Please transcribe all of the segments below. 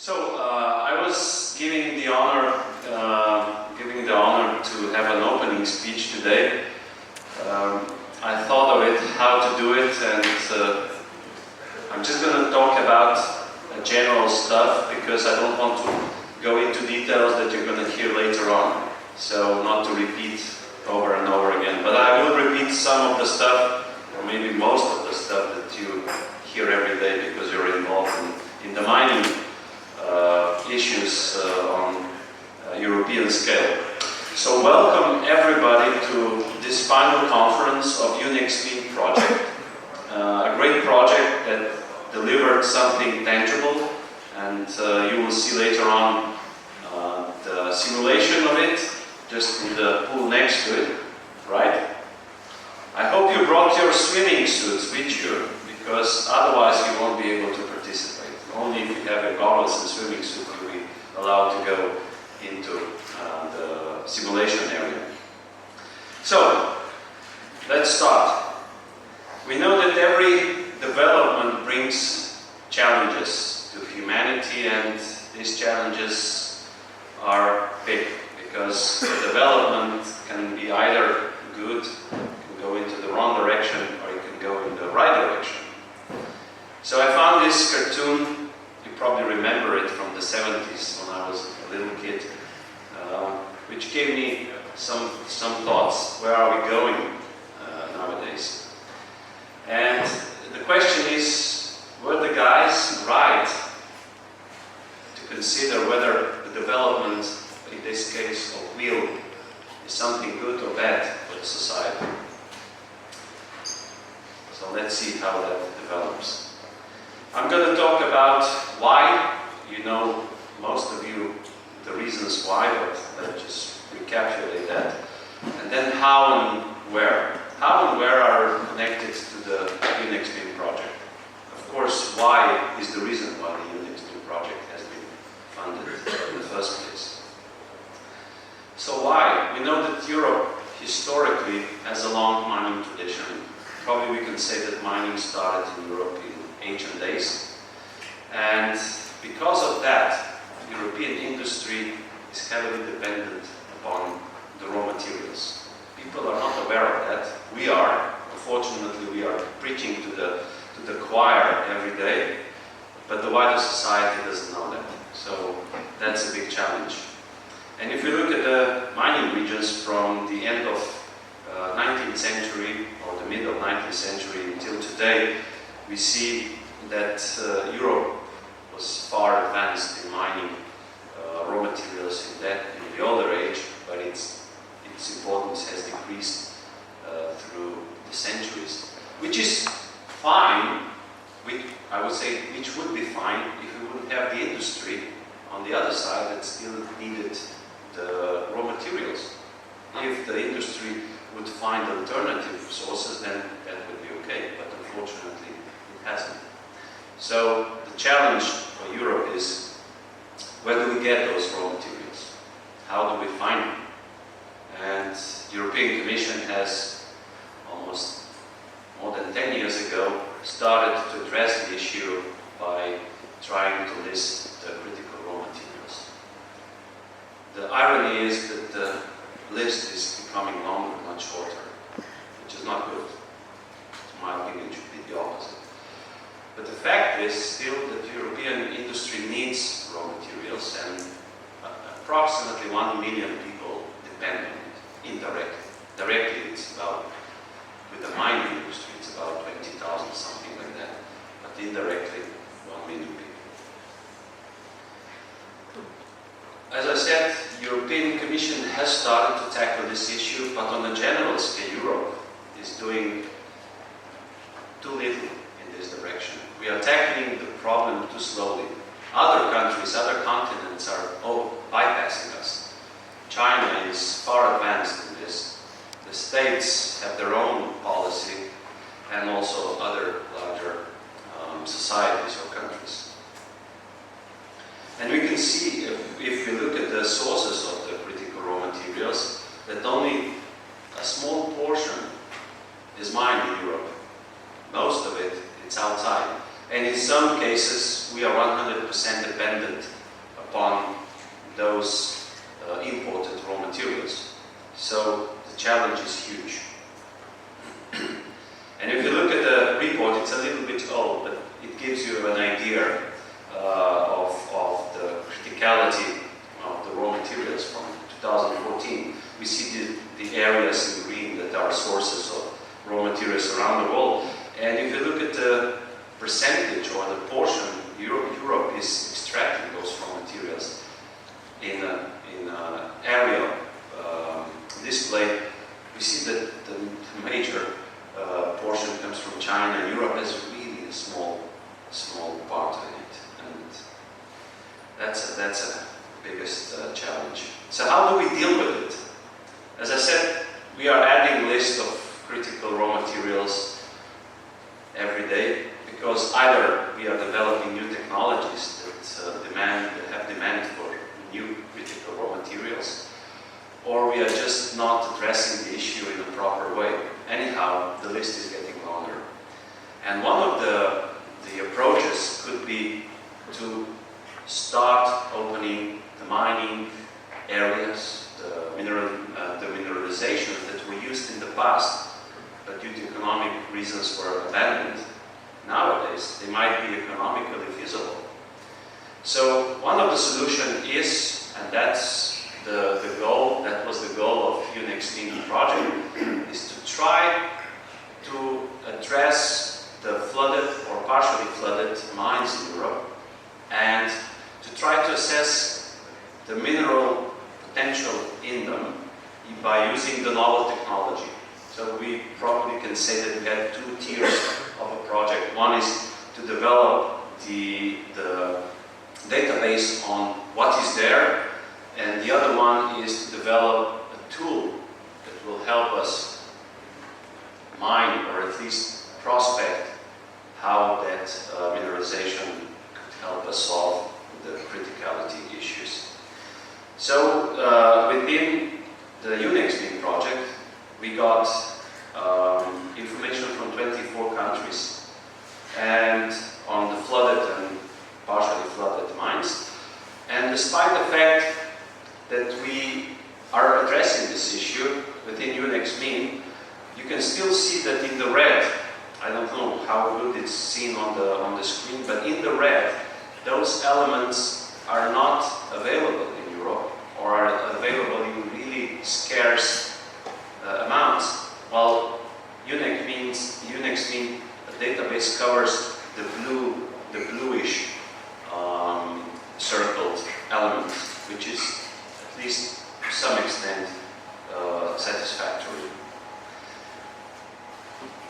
So I was giving the honor to have an opening speech today. I thought of it, how to do it, and I'm just going to talk about general stuff because I don't want to go into details that you're going to hear later on. So not to repeat over and over again, but I will repeat some of the stuff, or maybe most of the stuff that you hear every day because you're involved in the mining issues on European scale. So welcome everybody to this final conference of UNEXMIN project, a great project that delivered something tangible, and you will see later on the simulation of it, just in the pool next to it, right? I hope you brought your swimming suits with you, because otherwise you won't be able to participate. Only if you have your goggles and swimming suit you'll be allowed to go into the simulation area. So, let's start. We know that every development brings challenges to humanity, and these challenges are big because the development can be either good, can go into the wrong direction, or it can go in the right direction. So I found this cartoon, you probably remember it from the 70s when I was a little kid, which gave me some thoughts. Where are we going nowadays? And the question is, were the guys right to consider whether the development, in this case of wheel, is something good or bad for the society? So let's see how that develops. I'm going to talk about why. You know, most of you, the reasons why, but let's just recapitulate that. And then how and where. How and where are connected to the UNEXMIN project. Of course, why is the reason why the UNEXMIN project has been funded in the first place. So why? We know that Europe historically has a long mining tradition. Probably we can say that mining started in Europe in ancient days. And because of that, European industry is heavily dependent upon the raw materials. People are not aware of that. We are. Unfortunately, we are preaching to the choir every day, but the wider society doesn't know that. So that's a big challenge. And if we look at the mining regions from the end of 19th century or the middle of 19th century until today, we see that Europe was far advanced in mining raw materials in the older age, but its importance has decreased through the centuries, which is fine. I would say which would be fine if we wouldn't have the industry on the other side that still needed the raw materials. If the industry would find alternative sources, then that would be okay, but unfortunately it hasn't. So the challenge for Europe is, where do we get those raw materials? How do we find them? And the European Commission has almost more than 10 years ago started to address the issue by trying to list the critical raw materials. The irony is that the list is becoming longer, not shorter, which is not good. In my opinion, it should be the opposite. But the fact is still that European industry needs raw materials, and approximately 1 million people depend on it indirectly. Directly, it's about, with the mining industry, it's about 20,000, something like that. But indirectly, 1 million people. As I said, the European Commission has started to tackle this issue, but on a general scale, Europe is doing too little in this direction. We are tackling the problem too slowly. Other countries, other continents are bypassing us. China is far advanced in this. The States have their own policy, and also other larger societies or countries. And we can see, if we look at the sources of the critical raw materials, that only a small portion is mined in Europe. Most of it, it's outside. And in some cases, we are 100% dependent upon those imported raw materials. So the challenge is huge. And if you look at the report, it's a little bit old, but it gives you an idea of the criticality of the raw materials from 2014. We see the areas in green that are sources of raw materials around the world. And if you look at the percentage or the portion Europe is extracting those raw materials in an aerial display, we see that the major portion comes from China, and Europe has really a small part in it, and that's a biggest challenge. So how do we deal with it? As I said, we are adding a list of critical raw materials every day, because either we are developing new technologies that have demand for new critical raw materials, or we are just not addressing the issue in a proper way. Anyhow, the list is getting longer. And one of the approaches could be to start opening the mining areas, the mineralizations that were used in the past, but due to economic reasons were abandoned. Nowadays, they might be economically feasible. So one of the solutions is, and that's the goal, that was the goal of UNEXMIN project, is to try to address the flooded or partially flooded mines in Europe, and to try to assess the mineral potential in them by using the novel technology. So we probably can say that we have two tiers of a project. One is to develop the database on what is there, and the other one is to develop a tool that will help us mine, or at least prospect, how that mineralization could help us solve the criticality issues. So within the UNEXMIN project, we got information from 24 countries and on the flooded and partially flooded mines. And despite the fact that we are addressing this issue within UNEXMIN, you can still see that in the red, I don't know how good it's seen on the screen, but in the red, those elements are not available in Europe, or are available in really scarce amounts. While UNEXMIN database covers the bluish circled elements, which is at least to some extent satisfactory.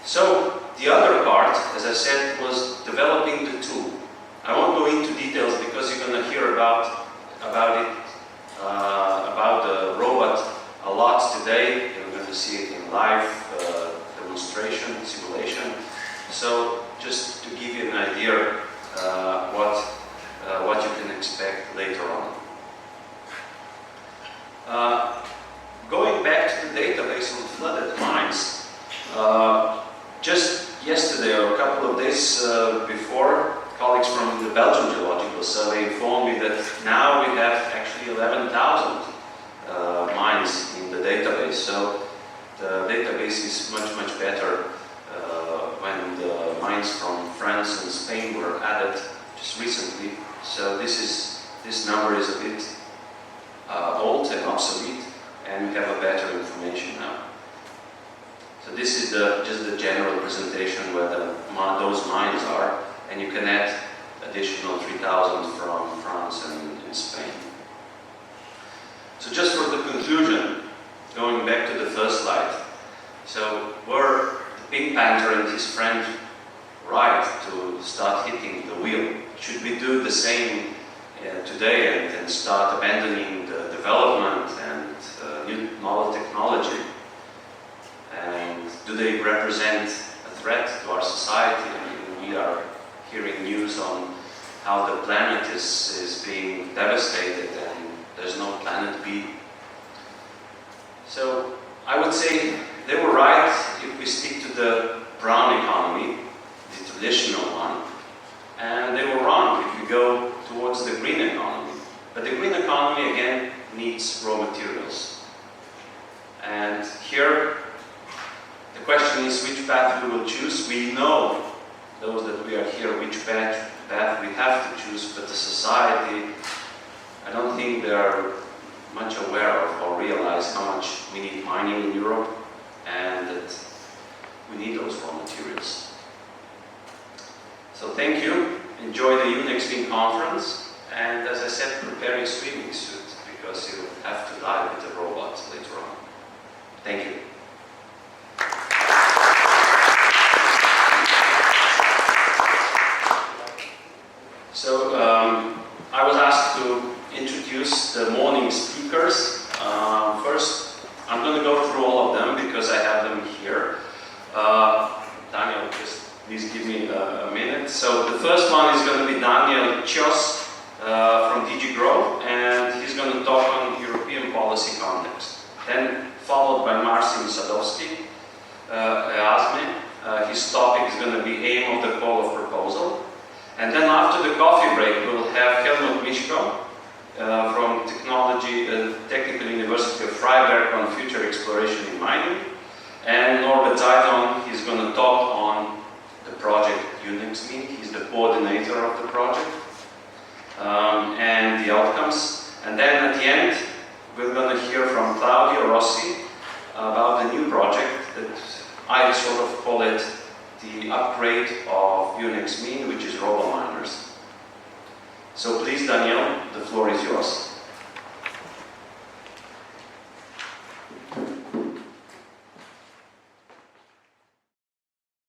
So the other part, as I said, was developing the tool. I won't go into details because you're going to hear about the robot a lot today. You're going to see it in live demonstration, simulation. So just to give you an idea what you can expect later on. Going back to the database on flooded mines, just yesterday or a couple of days before, colleagues from the Belgian Geological Survey informed me that now we have actually 11,000 mines in the database. So the database is much better when the mines from France and Spain were added just recently. So this number is a bit old and obsolete, and we have a better information now. So this is just the general presentation where those mines are, and you can add additional 3,000 from France and Spain. So just for the conclusion, going back to the first slide. So were the Pink Panther and his friend right to start hitting the wheel? Should we do the same today and start abandoning the development and new novel technology? And do they represent a threat to our society? I mean, we are hearing news on how the planet is being devastated and there's no planet B. So I would say they were right if we stick to the brown economy, the traditional one, and they were wrong if you go towards the green economy. But the green economy, again, needs raw materials. And here, the question is which path we will choose. We know, those that we are here, which path we have to choose, but the society, I don't think they are much aware of or realize how much we need mining in Europe and that we need those raw materials. So thank you, enjoy the UNEXMIN conference, and as I said, prepare your swimming suit because you have to dive with the robots later on. Thank you. So I was asked to introduce the morning speakers. First, I'm going to go through all of them because I have them here. Daniel, just please give me a minute. So the first one is going to be Daniel Cios from DG Growth, and he's going to talk on European policy context. Then followed by Marcin Sadowski, EASME. His topic is going to be aim of the call of proposal. And then after the coffee break, we'll have Helmut Mischko from Technical University of Freiberg on future exploration in mining. And Norbert Zeidon, he's going to talk on the project UNEXMIN. He's the coordinator of the project and the outcomes. And then at the end, we're going to hear from Claudio Rossi about the new project that I sort of call it the upgrade of UNEXMIN, which is robo-miners. So please, Daniel, the floor is yours.